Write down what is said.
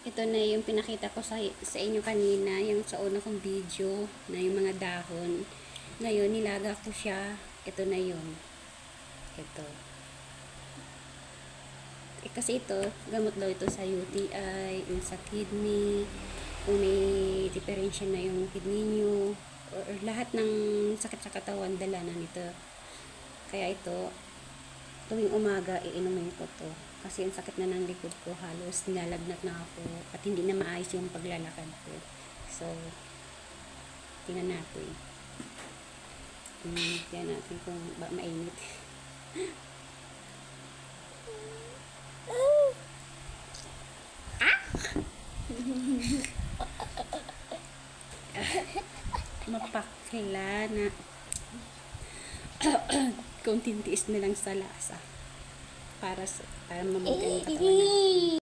Ito na yung pinakita ko sa inyo kanina, yung sa una kong video, na yung mga dahon. Ngayon, nilaga ko siya. Ito na yun. Ito. Kasi ito, gamot daw ito sa UTI, yung sa kidney, kung may diferensya na yung kidney nyo, or lahat ng sakit sa katawan, dala na nito. Kaya ito, tuwing umaga, iinumin ko to. Kasi yung sakit na ng likod ko, halos nilalagnat na ako at hindi na maayos yung paglalakad ko. So, tingnan natin. Tingnan natin kung mainit. Mapakila na kung tintiis na lang sa lasa para mamugan yung katawan natin.